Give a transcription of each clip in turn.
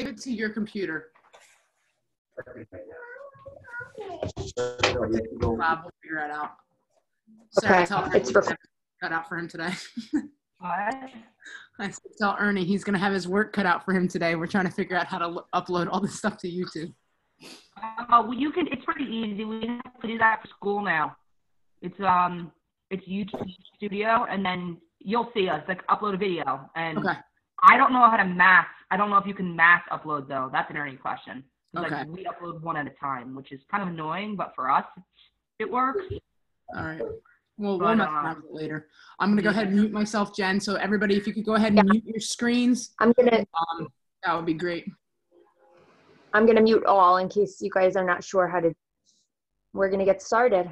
it to your computer. Bob will figure it out. Okay, it's cut out for him today. What? I tell Ernie he's going to have his work cut out for him today. We're trying to figure out how to upload all this stuff to YouTube. Well, you can. It's pretty easy. We have to do that for school now. It's YouTube Studio, and then you'll see us like upload a video. And okay. I don't know how to mass. I don't know if you can mass upload though. That's an Ernie question. Okay. Like we upload one at a time, which is kind of annoying, but for us, it works. All right. Well, we'll mess around with it later. I'm going to go ahead and mute myself, Jen. So everybody, if you could go ahead and mute your screens, I'm gonna. That would be great. I'm gonna mute all in case you guys are not sure how to. We're gonna get started.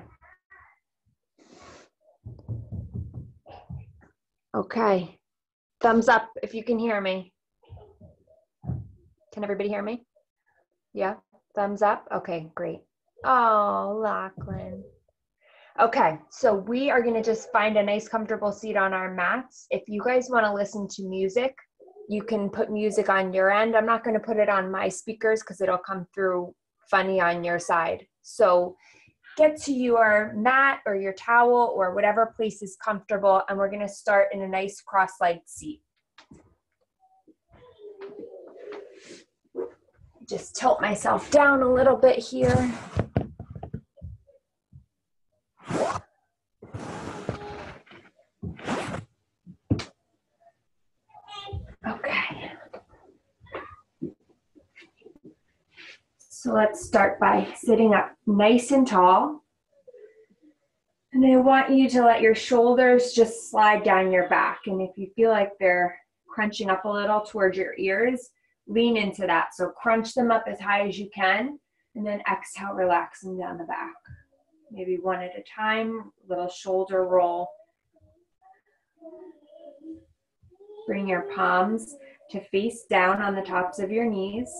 Okay. Thumbs up if you can hear me. Can everybody hear me? Yeah. Thumbs up. Okay. Great. Oh, Lachlan. Okay, so we are gonna just find a nice comfortable seat on our mats. If you guys wanna listen to music, you can put music on your end. I'm not gonna put it on my speakers because it'll come through funny on your side. So get to your mat or your towel or whatever place is comfortable, and we're gonna start in a nice cross-legged seat. Just tilt myself down a little bit here. Okay. So let's start by sitting up nice and tall. And I want you to let your shoulders just slide down your back. And if you feel like they're crunching up a little towards your ears, lean into that. So crunch them up as high as you can, and then exhale, relax them down the back. Maybe one at a time, little shoulder roll. Bring your palms to face down on the tops of your knees.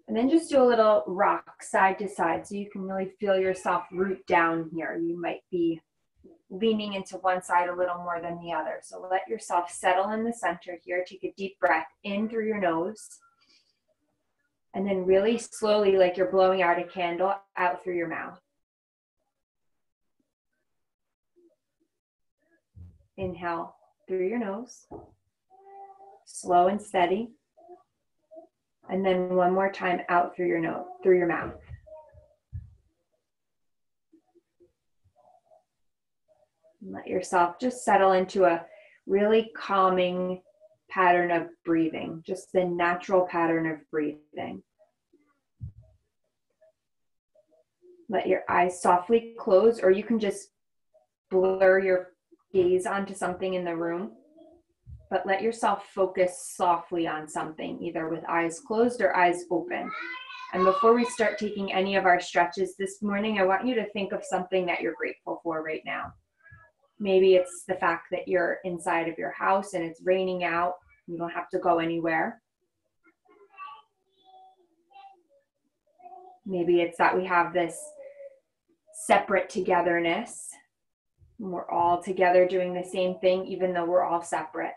And then just do a little rock side to side so you can really feel yourself root down here. You might be leaning into one side a little more than the other. So let yourself settle in the center here. Take a deep breath in through your nose. And then really slowly, like you're blowing out a candle, out through your mouth. Inhale through your nose. Slow and steady. And then one more time out through your nose, through your mouth. Let yourself just settle into a really calming pattern of breathing, just the natural pattern of breathing. Let your eyes softly close, or you can just blur your gaze onto something in the room, but let yourself focus softly on something, either with eyes closed or eyes open. And before we start taking any of our stretches this morning, I want you to think of something that you're grateful for right now. Maybe it's the fact that you're inside of your house and it's raining out. You don't have to go anywhere. Maybe it's that we have this separate togetherness. We're all together doing the same thing, even though we're all separate.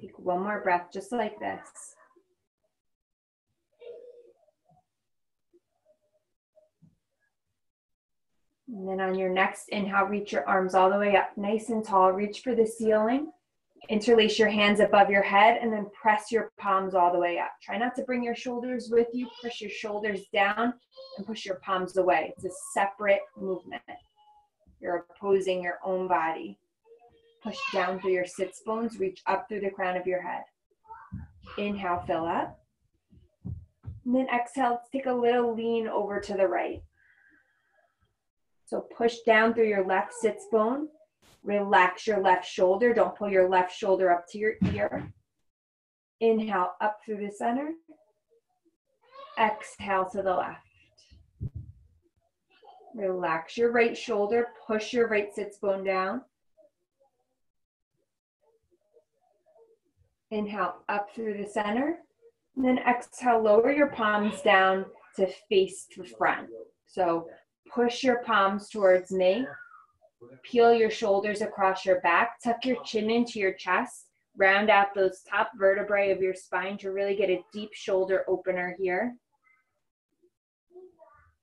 Take one more breath, just like this. And then on your next inhale, reach your arms all the way up, nice and tall. Reach for the ceiling. Interlace your hands above your head and then press your palms all the way up. Try not to bring your shoulders with you. Push your shoulders down and push your palms away. It's a separate movement. You're opposing your own body. Push down through your sits bones. Reach up through the crown of your head. Inhale, fill up. And then exhale, let's take a little lean over to the right. So push down through your left sits bone. Relax your left shoulder. Don't pull your left shoulder up to your ear. Inhale up through the center. Exhale to the left. Relax your right shoulder. Push your right sits bone down. Inhale up through the center. And then exhale, lower your palms down to face to front. So push your palms towards me. Peel your shoulders across your back, tuck your chin into your chest, round out those top vertebrae of your spine to really get a deep shoulder opener here.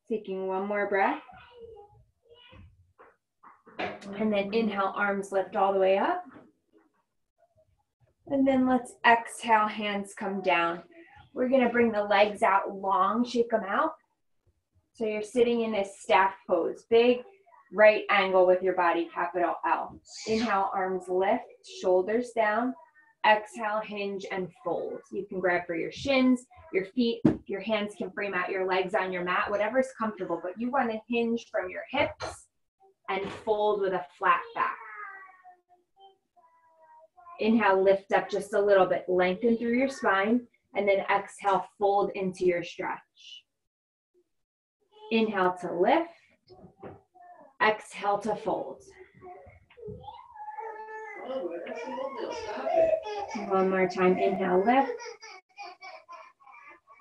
Taking one more breath. And then inhale, arms lift all the way up. And then let's exhale, hands come down. We're gonna bring the legs out long, shake them out. So you're sitting in this staff pose, big right angle with your body, capital L. Inhale, arms lift, shoulders down. Exhale, hinge and fold. You can grab for your shins, your feet, your hands can frame out your legs on your mat, whatever's comfortable, but you wanna hinge from your hips and fold with a flat back. Inhale, lift up just a little bit, lengthen through your spine, and then exhale, fold into your stretch. Inhale to lift, exhale to fold. One more time, inhale, lift,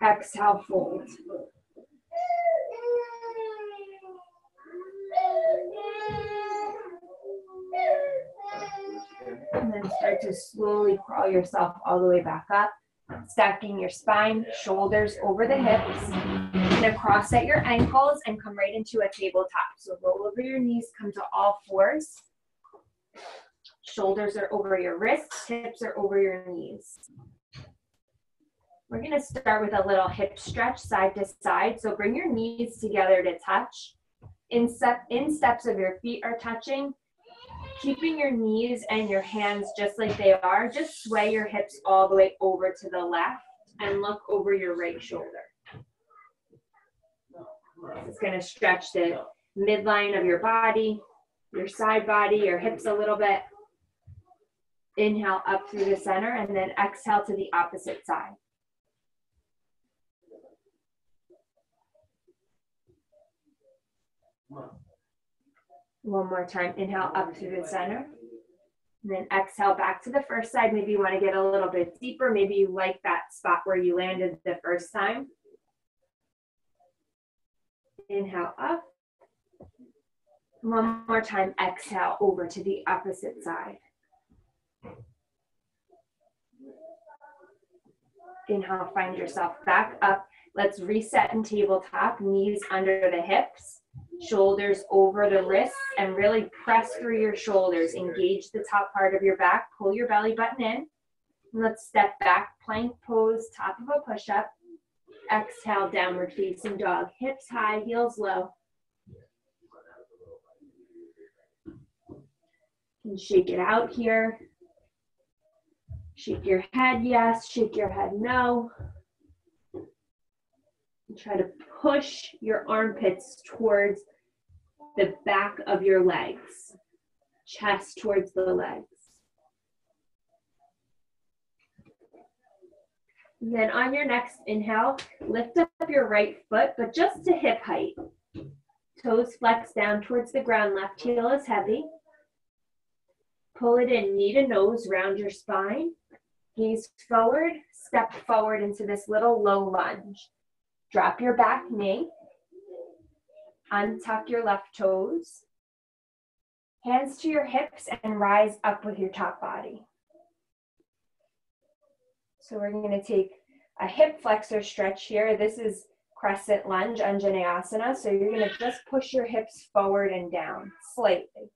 exhale, fold. And then start to slowly crawl yourself all the way back up, stacking your spine, shoulders over the hips. You're gonna cross at your ankles and come right into a tabletop. So roll over your knees, come to all fours. Shoulders are over your wrists, hips are over your knees. We're gonna start with a little hip stretch side to side. So bring your knees together to touch. Insteps of your feet are touching. Keeping your knees and your hands just like they are, just sway your hips all the way over to the left and look over your right shoulder. It's going to stretch the midline of your body, your side body, your hips a little bit. Inhale up through the center and then exhale to the opposite side. One more time, inhale up through the center. And then exhale back to the first side. Maybe you want to get a little bit deeper. Maybe you like that spot where you landed the first time. Inhale up. One more time, exhale over to the opposite side. Inhale, find yourself back up. Let's reset in tabletop, knees under the hips. Shoulders over the wrists and really press through your shoulders. Engage the top part of your back. Pull your belly button in. Let's step back, plank pose, top of a push-up. Exhale, downward facing dog. Hips high, heels low. And shake it out here. Shake your head yes, shake your head no. And try to push your armpits towards the back of your legs, chest towards the legs. And then on your next inhale, lift up your right foot, but just to hip height. Toes flex down towards the ground, left heel is heavy. Pull it in, knee to nose, round your spine. Gaze forward, step forward into this little low lunge. Drop your back knee. Untuck your left toes. Hands to your hips and rise up with your top body. So we're going to take a hip flexor stretch here. This is crescent lunge, Anjaneyasana. So you're going to just push your hips forward and down slightly.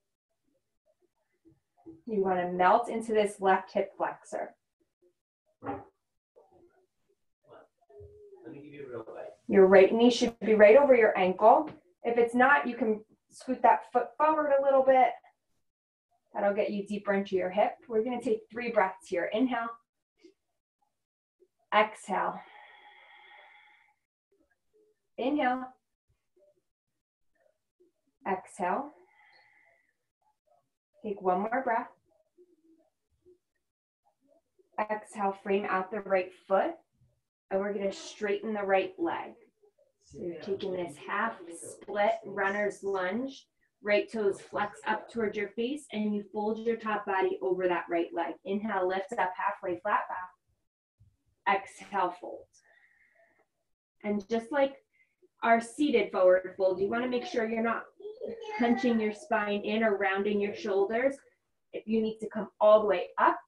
You want to melt into this left hip flexor. Your right knee should be right over your ankle. If it's not, you can scoot that foot forward a little bit. That'll get you deeper into your hip. We're going to take 3 breaths here. Inhale. Exhale. Inhale. Exhale. Take 1 more breath. Exhale, frame out the right foot. And we're going to straighten the right leg. So you're taking this half split runner's lunge. Right toes flex up towards your face and you fold your top body over that right leg. Inhale, lift up halfway flat back. Exhale, fold. And just like our seated forward fold, you want to make sure you're not Hunching your spine in or rounding your shoulders. If you need to come all the way up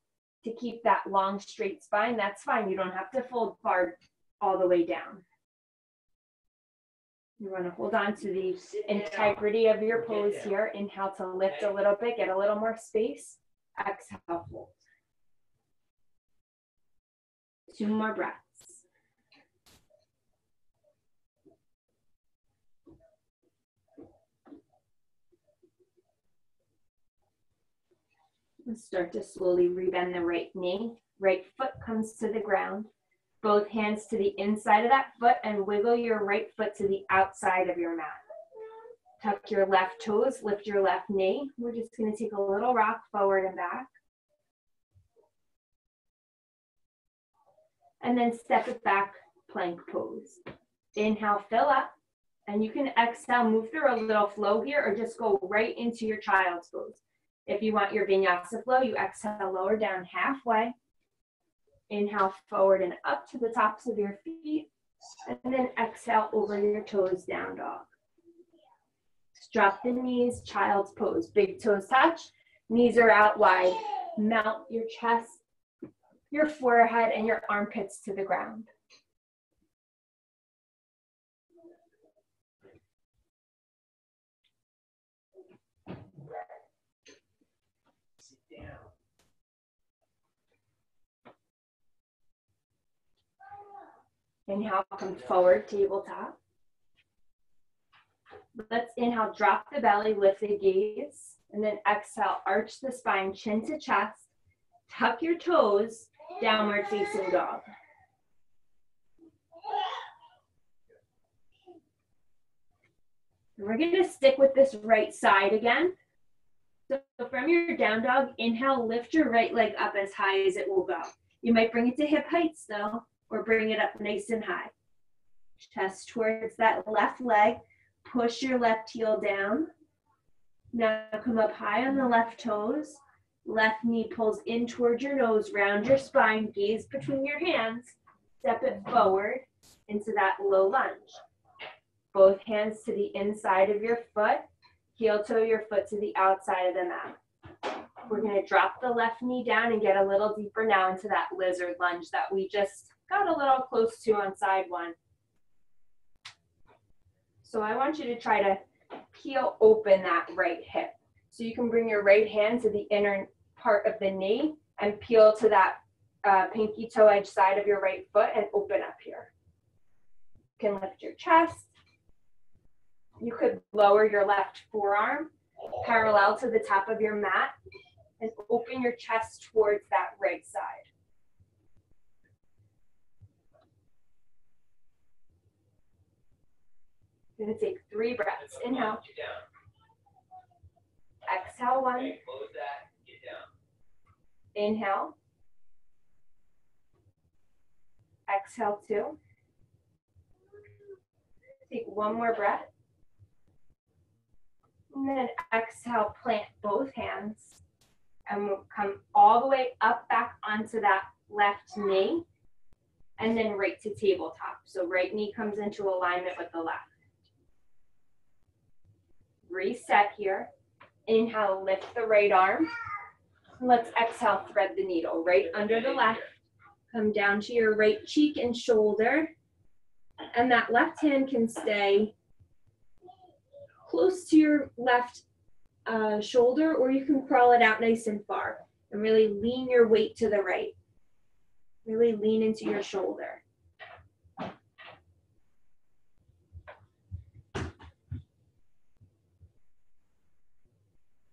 to keep that long, straight spine, that's fine. You don't have to fold far all the way down. You want to hold on to the integrity of your pose here. Inhale to lift a little bit, get a little more space. Exhale, fold. 2 more breaths. Start to slowly rebend the right knee. Right foot comes to the ground. Both hands to the inside of that foot and wiggle your right foot to the outside of your mat. Tuck your left toes, lift your left knee. We're just going to take a little rock forward and back. And then step it back, plank pose. Inhale, fill up. And you can exhale, move through a little flow here or just go right into your child's pose. If you want your vinyasa flow, you exhale, lower down halfway. Inhale, forward and up to the tops of your feet. And then exhale over your toes, down dog. Drop the knees, child's pose. Big toes touch, knees are out wide. Mount your chest, your forehead, and your armpits to the ground. Inhale, come forward, tabletop. Let's inhale, drop the belly, lift the gaze, and then exhale, arch the spine, chin to chest, tuck your toes, downward facing dog. We're going to stick with this right side again. So from your down dog, inhale, lift your right leg up as high as it will go. You might bring it to hip height still, or bring it up nice and high. Chest towards that left leg. Push your left heel down. Now come up high on the left toes. Left knee pulls in towards your nose. Round your spine. Gaze between your hands. Step it forward into that low lunge. Both hands to the inside of your foot. Heel toe your foot to the outside of the mat. We're going to drop the left knee down and get a little deeper now into that lizard lunge that we just got a little close to on side one. So I want you to try to peel open that right hip. So you can bring your right hand to the inner part of the knee and peel to that pinky toe edge side of your right foot and open up here. You can lift your chest. You could lower your left forearm parallel to the top of your mat and open your chest towards that right side. You're going to take 3 breaths. Inhale. Exhale, 1. Inhale. Exhale, 2. Take 1 more breath. And then exhale, plant both hands. And we'll come all the way up back onto that left knee. And then right to tabletop. So right knee comes into alignment with the left. Reset here. Inhale, lift the right arm. Let's exhale, thread the needle right under the left. Come down to your right cheek and shoulder. And that left hand can stay close to your left shoulder, or you can crawl it out nice and far. And really lean your weight to the right. Really lean into your shoulder.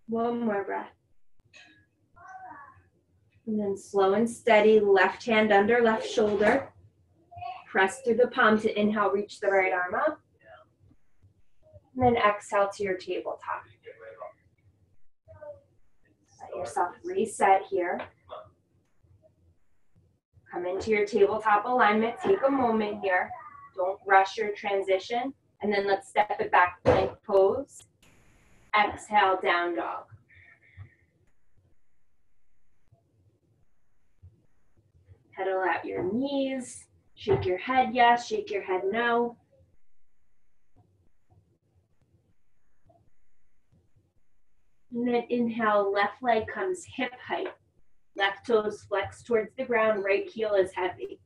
One more breath. And then slow and steady, left hand under left shoulder. Press through the palm to inhale, reach the right arm up. And then exhale to your tabletop. Let yourself reset here. Come into your tabletop alignment. Take a moment here. Don't rush your transition. And then let's step it back, plank pose. Exhale, down dog. Pedal out your knees. Shake your head yes, shake your head no. And then inhale, left leg comes hip height. Left toes flex towards the ground, right heel is heavy.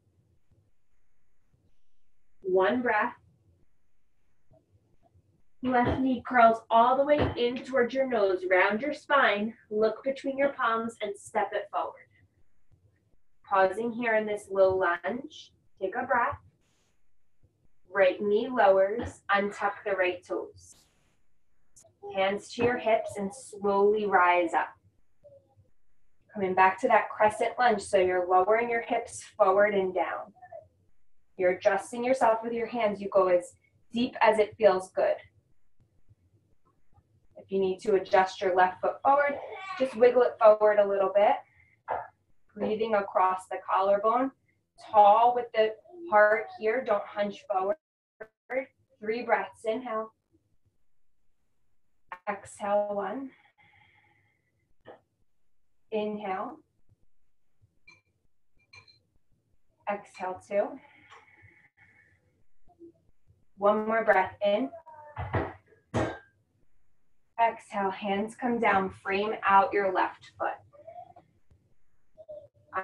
One breath. Left knee curls all the way in towards your nose, round your spine, look between your palms and step it forward. Pausing here in this low lunge, take a breath. Right knee lowers, untuck the right toes. Hands to your hips and slowly rise up. Coming back to that crescent lunge, so you're lowering your hips forward and down. You're adjusting yourself with your hands. You go as deep as it feels good. If you need to adjust your left foot forward, just wiggle it forward a little bit. Breathing across the collarbone. Tall with the heart here. Don't hunch forward. 3 breaths. Inhale. Exhale, 1. Inhale. Exhale, 2. One more breath in. Exhale, hands come down, frame out your left foot.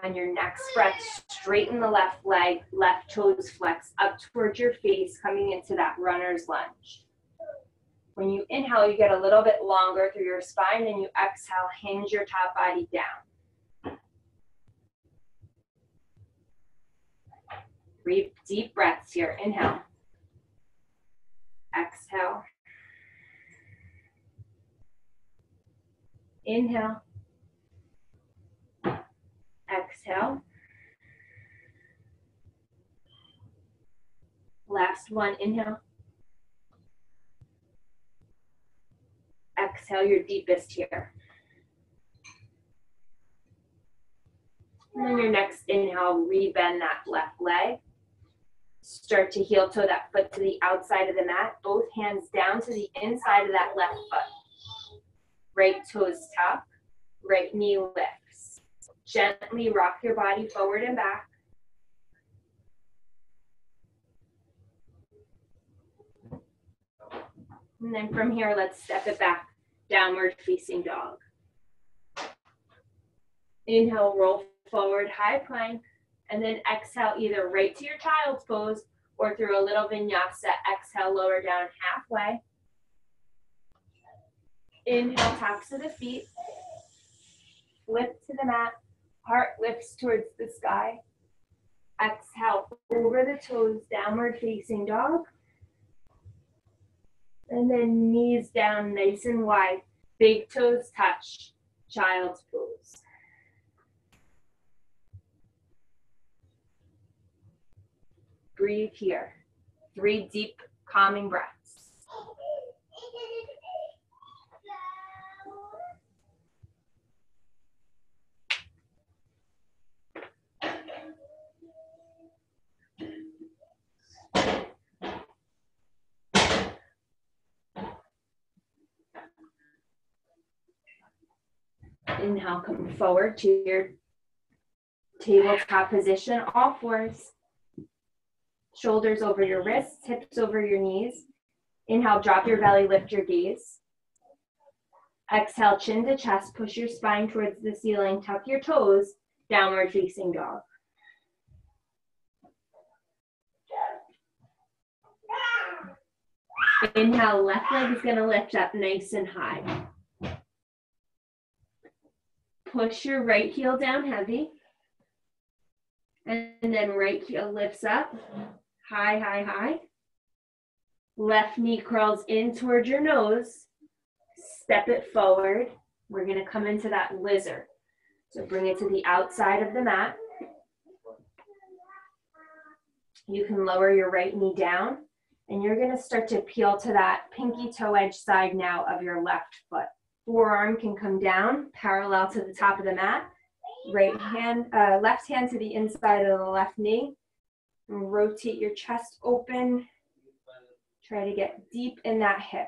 On your next breath, straighten the left leg, left toes flex up towards your face, coming into that runner's lunge. When you inhale, you get a little bit longer through your spine, and you exhale, hinge your top body down. 3 deep breaths here. Inhale. Exhale. Inhale. Exhale. Last one. Inhale. Exhale your deepest here. And then your next inhale, rebend that left leg. Start to heel toe that foot to the outside of the mat. Both hands down to the inside of that left foot. Right toes tuck, right knee lifts. Gently rock your body forward and back. And then from here, let's step it back, downward facing dog. Inhale, roll forward, high plank, and then exhale either right to your child's pose or through a little vinyasa. Exhale, lower down halfway. Inhale, tops of the feet. Flip to the mat, heart lifts towards the sky. Exhale, over the toes, downward facing dog. And then knees down nice and wide. Big toes touch, child's pose. Breathe here. 3 deep, calming breaths. Inhale, come forward to your tabletop position, all fours. Shoulders over your wrists, hips over your knees. Inhale, drop your belly, lift your gaze. Exhale, chin to chest, push your spine towards the ceiling, tuck your toes, downward facing dog. Inhale, left leg is gonna lift up nice and high. Push your right heel down heavy. And then right heel lifts up. High, high, high. Left knee curls in towards your nose. Step it forward. We're going to come into that lizard. So bring it to the outside of the mat. You can lower your right knee down. And you're going to start to peel to that pinky toe edge side now of your left foot. Forearm can come down parallel to the top of the mat. Right hand, left hand to the inside of the left knee. And rotate your chest open. Try to get deep in that hip.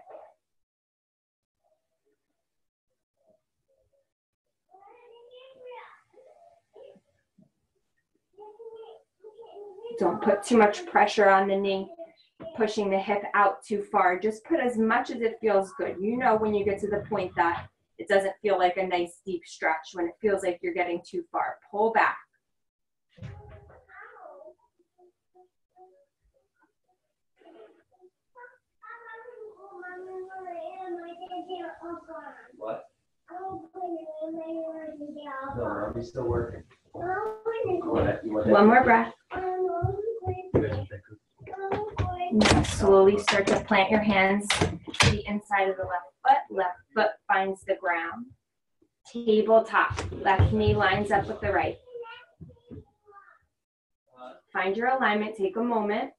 Don't put too much pressure on the knee, pushing the hip out too far. Just put as much as it feels good. You know when you get to the point that doesn't feel like a nice deep stretch, when it feels like you're getting too far. Pull back. What? No, Mommy's still working. One more breath. Now slowly start to plant your hands to the inside of the left foot. Left foot finds the ground. Tabletop. Left knee lines up with the right. Find your alignment. Take a moment.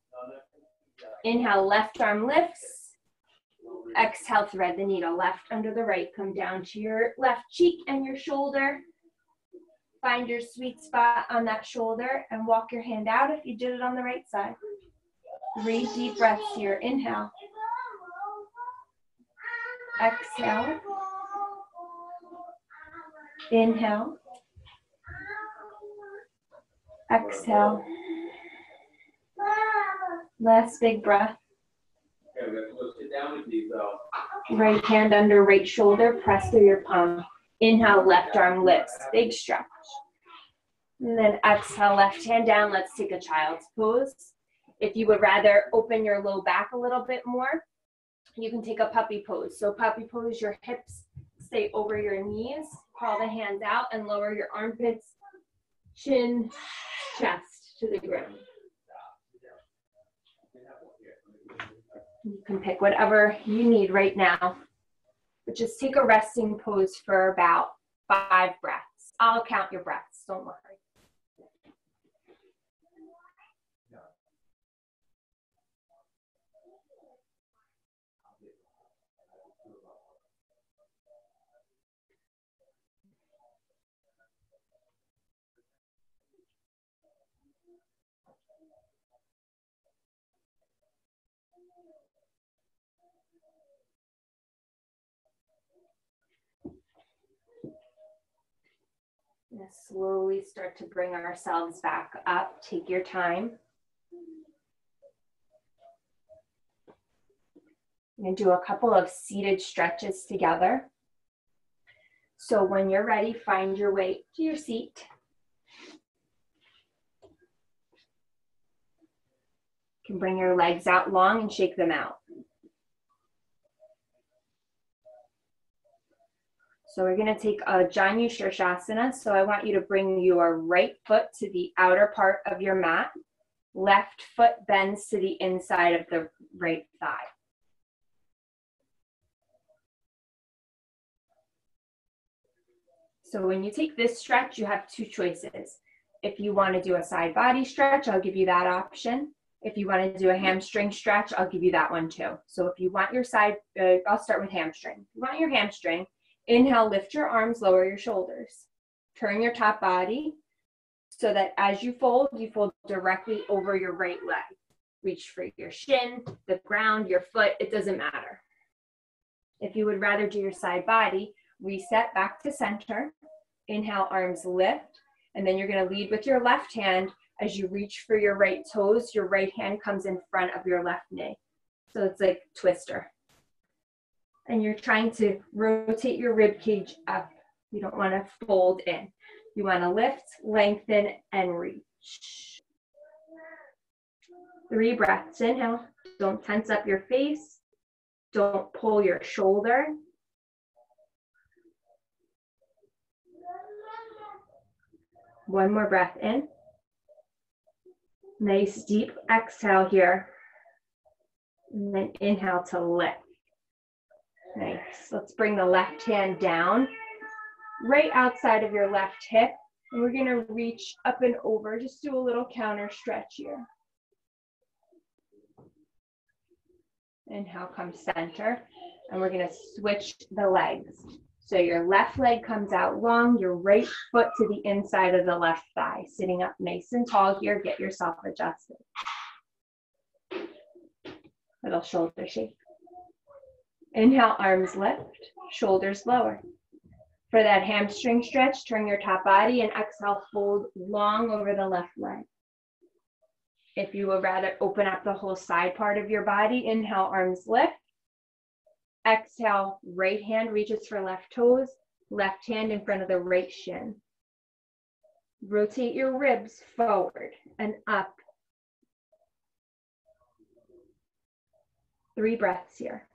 Inhale, left arm lifts. Exhale, thread the needle. Left under the right. Come down to your left cheek and your shoulder. Find your sweet spot on that shoulder and walk your hand out if you did it on the right side. 3 deep breaths here. Inhale. Exhale. Inhale. Exhale. Last big breath. Right hand under right shoulder. Press through your palm. Inhale, left arm lifts. Big stretch. And then exhale, left hand down. Let's take a child's pose. If you would rather open your low back a little bit more, you can take a puppy pose. So puppy pose, your hips stay over your knees. Crawl the hands out and lower your armpits, chin, chest to the ground. You can pick whatever you need right now, but just take a resting pose for about 5 breaths. I'll count your breaths, don't worry. And slowly start to bring ourselves back up. Take your time. I'm going to do a couple of seated stretches together. So when you're ready, find your way to your seat. You can bring your legs out long and shake them out. So we're going to take a Janu Shirshasana. So I want you to bring your right foot to the outer part of your mat. Left foot bends to the inside of the right thigh. So when you take this stretch, you have 2 choices. If you want to do a side body stretch, I'll give you that option. If you want to do a hamstring stretch, I'll give you that one too. So if you want your side, I'll start with hamstring. If you want your hamstring, inhale, lift your arms, lower your shoulders. Turn your top body so that as you fold directly over your right leg. Reach for your shin, the ground, your foot, it doesn't matter. If you would rather do your side body, reset back to center. Inhale, arms lift, and then you're going to lead with your left hand. As you reach for your right toes, your right hand comes in front of your left knee. So it's like twister. And you're trying to rotate your rib cage up. You don't want to fold in. You want to lift, lengthen, and reach. 3 breaths. Inhale. Don't tense up your face. Don't pull your shoulder. One more breath in. Nice deep exhale here. And then inhale to lift. Nice. Let's bring the left hand down, right outside of your left hip. And we're going to reach up and over. Just do a little counter stretch here. Inhale, come center. And we're going to switch the legs. So your left leg comes out long, your right foot to the inside of the left thigh. Sitting up nice and tall here, get yourself adjusted. Little shoulder shake. Inhale, arms lift, shoulders lower. For that hamstring stretch, turn your top body and exhale, fold long over the left leg. If you would rather open up the whole side part of your body, inhale, arms lift. Exhale, right hand reaches for left toes, left hand in front of the right shin. Rotate your ribs forward and up. 3 breaths here.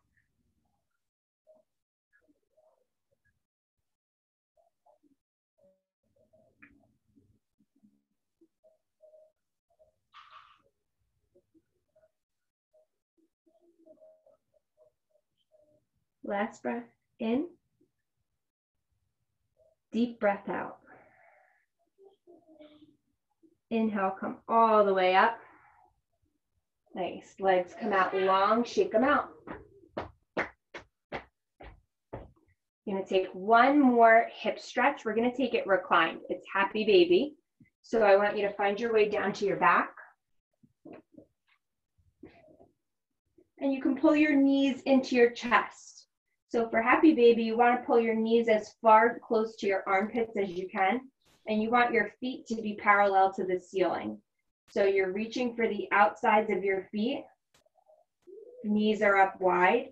Last breath in. Deep breath out. Inhale, come all the way up. Nice. Legs come out long, shake them out. You're gonna take one more hip stretch. We're gonna take it reclined. It's happy baby. So I want you to find your way down to your back. And you can pull your knees into your chest. So for happy baby, you want to pull your knees as far close to your armpits as you can. And you want your feet to be parallel to the ceiling. So you're reaching for the outsides of your feet. Knees are up wide.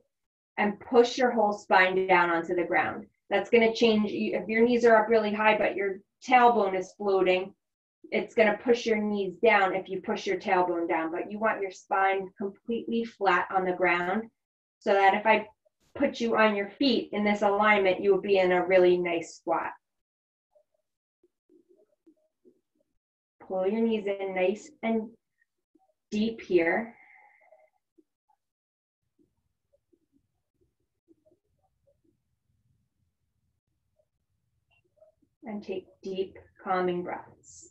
And push your whole spine down onto the ground. That's going to change. If your knees are up really high, but your tailbone is floating, it's going to push your knees down if you push your tailbone down. But you want your spine completely flat on the ground so that if I put you on your feet in this alignment, you will be in a really nice squat. Pull your knees in nice and deep here. And take deep, calming breaths.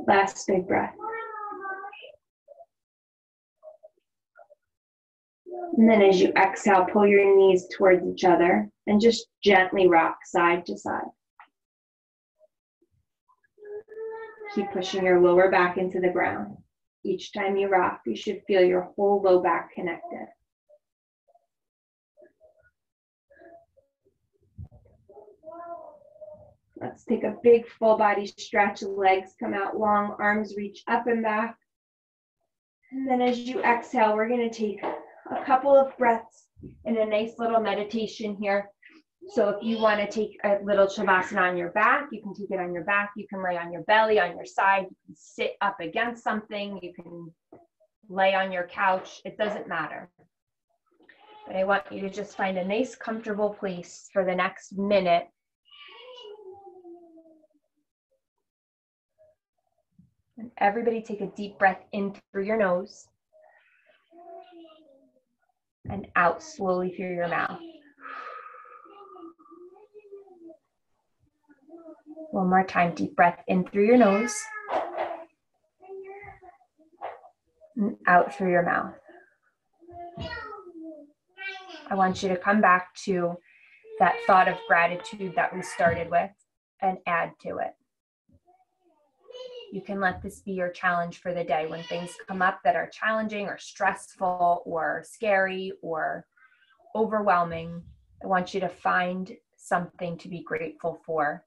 Last big breath. And then as you exhale, pull your knees towards each other and just gently rock side to side. Keep pushing your lower back into the ground. Each time you rock, you should feel your whole low back connected. Let's take a big full body stretch. Legs come out long, arms reach up and back. And then as you exhale, we're going to take a couple of breaths in a nice little meditation here. So if you want to take a little shavasana on your back, you can take it on your back. You can lay on your belly, on your side. You can sit up against something. You can lay on your couch. It doesn't matter. But I want you to just find a nice, comfortable place for the next minute. And everybody take a deep breath in through your nose and out slowly through your mouth. One more time, deep breath in through your nose and out through your mouth. I want you to come back to that thought of gratitude that we started with and add to it. You can let this be your challenge for the day. When things come up that are challenging or stressful or scary or overwhelming, I want you to find something to be grateful for.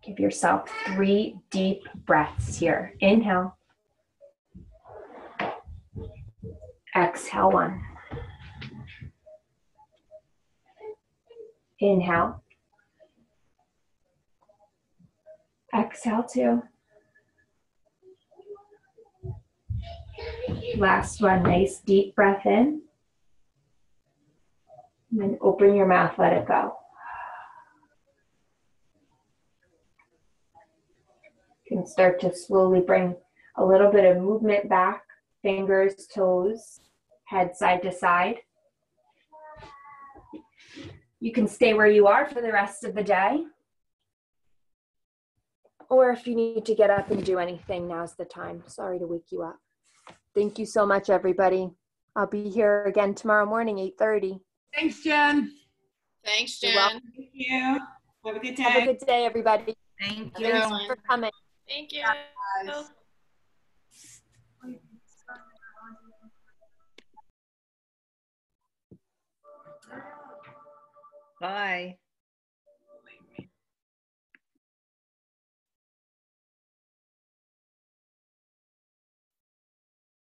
Give yourself 3 deep breaths here. Inhale. Exhale 1. Inhale. Exhale 2. Last one, nice deep breath in. And then open your mouth, let it go. You can start to slowly bring a little bit of movement back, fingers, toes, head side to side. You can stay where you are for the rest of the day. or if you need to get up and do anything, now's the time. Sorry to wake you up. Thank you so much, everybody. I'll be here again tomorrow morning, 8:30. Thanks, Jen. Thanks, You're Jen. welcome. Thank you. Have a good day. Have a good day, everybody. Thank you. Thanks for coming. Thank you. Bye.